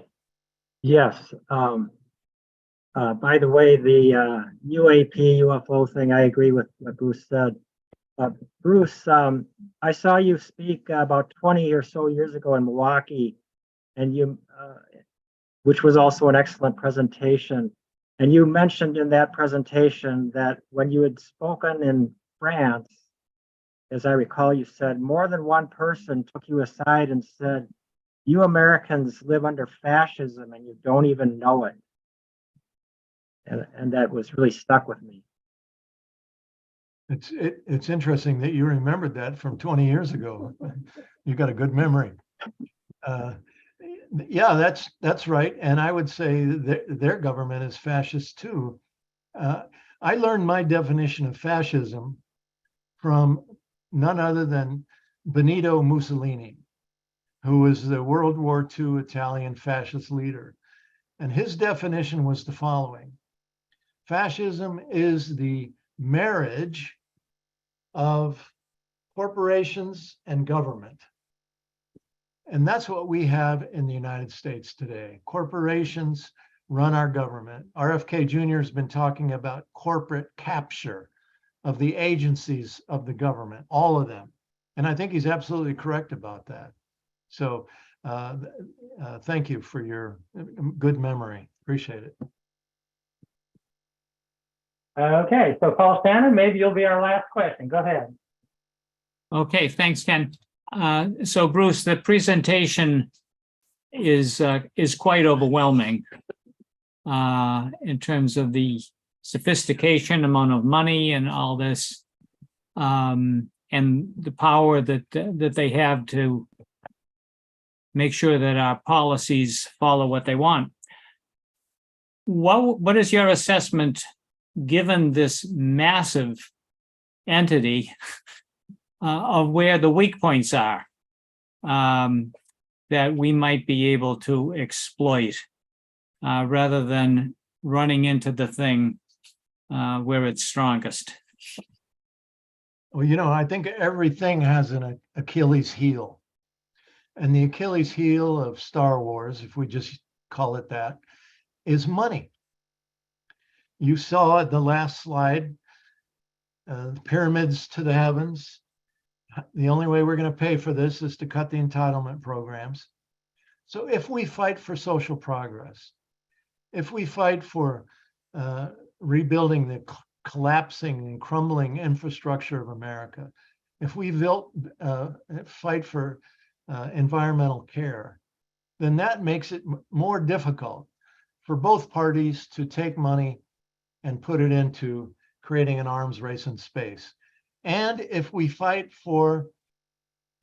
Yes. By the way, the UAP UFO thing, I agree with what Bruce said. Bruce, I saw you speak about 20 or so years ago in Milwaukee, and which was also an excellent presentation. And you mentioned in that presentation that when you had spoken in France, as I recall, you said more than one person took you aside and said, "You Americans live under fascism and you don't even know it." And that was really stuck with me. It's interesting that you remembered that from 20 years ago. You got a good memory. Yeah, that's right. And I would say that their government is fascist too. I learned my definition of fascism from none other than Benito Mussolini, who was the World War II Italian fascist leader. And his definition was the following: fascism is the marriage of corporations and government. And that's what we have in the United States today. Corporations run our government. RFK Jr. has been talking about corporate capture of the agencies of the government, all of them. And I think he's absolutely correct about that. So thank you for your good memory. Appreciate it. Okay, so Paul Stanton, maybe you'll be our last question. Go ahead. Okay, thanks, Ken. So Bruce, the presentation is quite overwhelming in terms of the sophistication, amount of money and all this, and the power that they have to make sure that our policies follow what they want. What is your assessment, given this massive entity, of where the weak points are that we might be able to exploit rather than running into the thing where it's strongest? Well, I think everything has an Achilles heel. And the Achilles heel of Star Wars, if we just call it that, is money. You saw at the last slide, pyramids to the heavens. The only way we're going to pay for this is to cut the entitlement programs. So if we fight for social progress, if we fight for rebuilding the collapsing and crumbling infrastructure of America, if we fight for environmental care, then that makes it more difficult for both parties to take money and put it into creating an arms race in space. And if we fight for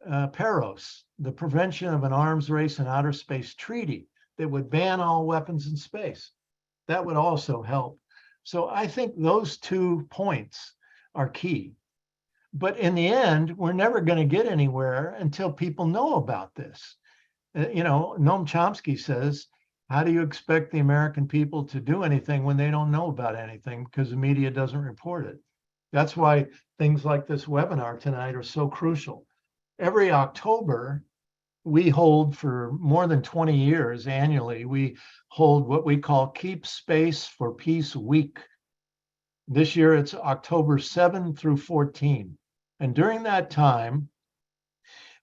PAROS, the Prevention of an Arms Race in Outer Space Treaty that would ban all weapons in space, that would also help. So I think those 2 points are key. But in the end, we're never going to get anywhere until people know about this. You know, Noam Chomsky says, how do you expect the American people to do anything when they don't know about anything because the media doesn't report it? That's why things like this webinar tonight are so crucial. Every October, we hold for more than 20 years annually, we hold what we call Keep Space for Peace Week. This year, it's October 7 through 14. And during that time,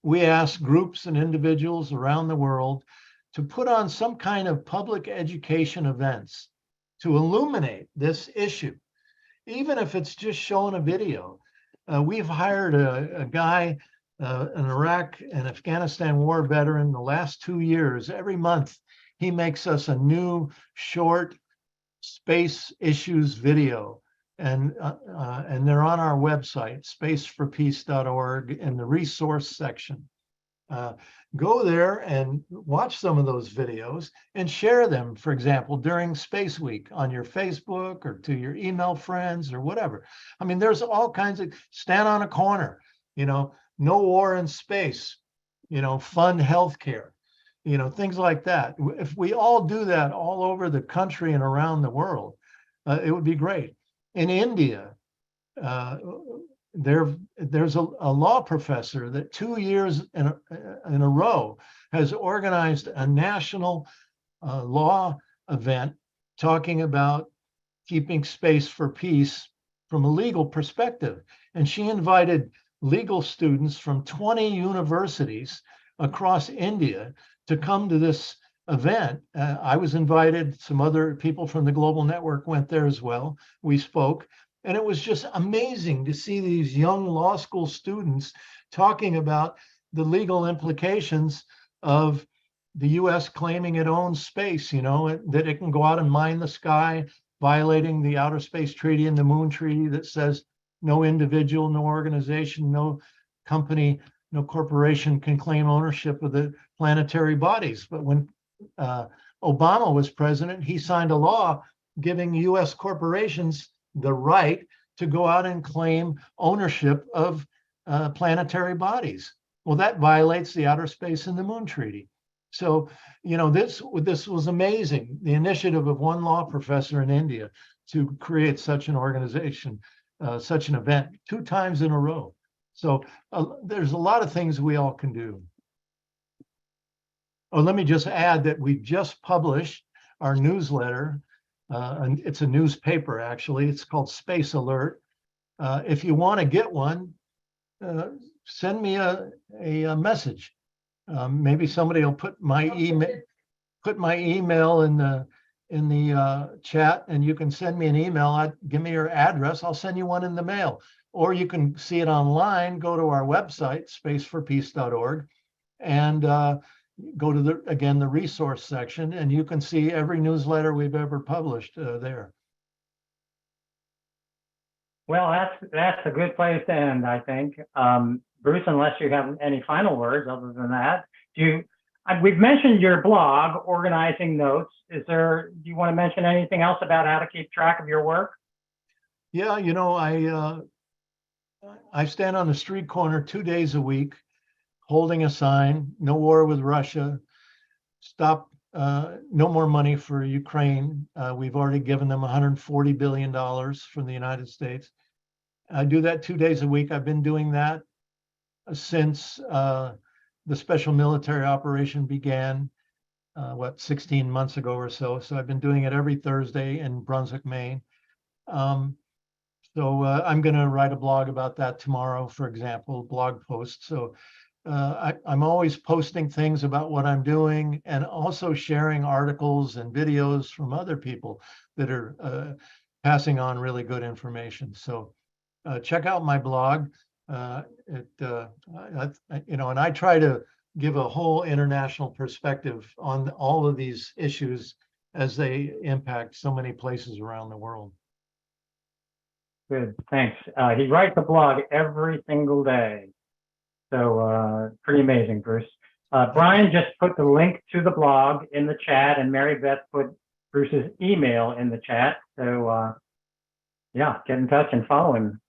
we ask groups and individuals around the world to put on some kind of public education events to illuminate this issue, even if it's just showing a video. We've hired a guy, an Iraq and Afghanistan war veteran, the last 2 years. Every month, he makes us a new short space issues video. And they're on our website, spaceforpeace.org, in the resource section. Go there and watch some of those videos and share them, for example, during Space Week on your Facebook or to your email friends or whatever. I mean, there's all kinds of, stand on a corner, you know, no war in space, you know, fund healthcare, you know, things like that. If we all do that all over the country and around the world, it would be great. In India, there's a law professor that 2 years in a row has organized a national law event talking about keeping space for peace from a legal perspective. And she invited legal students from 20 universities across India to come to this event. I was invited, some other people from the Global Network went there as well. We spoke. And it was just amazing to see these young law school students talking about the legal implications of the US claiming it owns space, you know, that it can go out and mine the sky, violating the Outer Space Treaty and the Moon Treaty that says no individual, no organization, no company, no corporation can claim ownership of the planetary bodies. But when Obama was president, he signed a law giving US corporations the right to go out and claim ownership of planetary bodies. Well, that violates the Outer Space and the Moon Treaty. So, you know, this was amazing, the initiative of one law professor in India to create such an organization, such an event 2 times in a row. So there's a lot of things we all can do. Oh, let me just add that we just published our newsletter. And it's a newspaper, actually. It's called Space Alert. If you want to get one, send me a message. Maybe somebody will put my email in the chat, and you can send me an email. Give me your address. I'll send you one in the mail. Or you can see it online. Go to our website, spaceforpeace.org, and go to the resource section, and you can see every newsletter we've ever published there. Well, that's a good place to end, I think. Bruce, unless you have any final words other than that, we've mentioned your blog, Organizing Notes. Do you want to mention anything else about how to keep track of your work? Yeah, you know, I stand on the street corner 2 days a week, holding a sign, no war with Russia, stop, no more money for Ukraine. We've already given them $140 billion from the United States. I do that 2 days a week. I've been doing that since the special military operation began, 16 months ago or so. So I've been doing it every Thursday in Brunswick, Maine. So I'm going to write a blog about that tomorrow, for example, blog post. So I'm always posting things about what I'm doing and also sharing articles and videos from other people that are passing on really good information. So check out my blog. You know, and I try to give a whole international perspective on all of these issues as they impact so many places around the world. Good, thanks. He writes a blog every single day. So pretty amazing, Bruce. Brian just put the link to the blog in the chat, and Mary Beth put Bruce's email in the chat. So yeah, get in touch and follow him.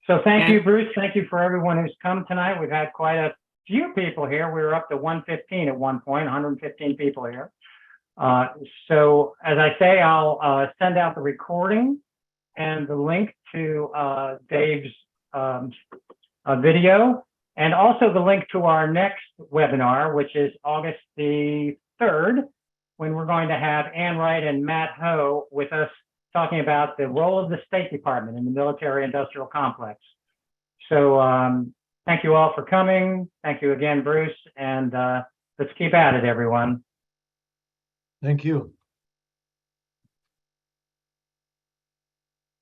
So thank you, Bruce. Thank you for everyone who's come tonight. We've had quite a few people here. We were up to 115 at one point, 115 people here. So as I say, I'll send out the recording and the link to Dave's video, and also the link to our next webinar, which is August the 3rd, when we're going to have Ann Wright and Matt Ho with us talking about the role of the State Department in the military-industrial complex. So thank you all for coming. Thank you again, Bruce, and let's keep at it, everyone. Thank you.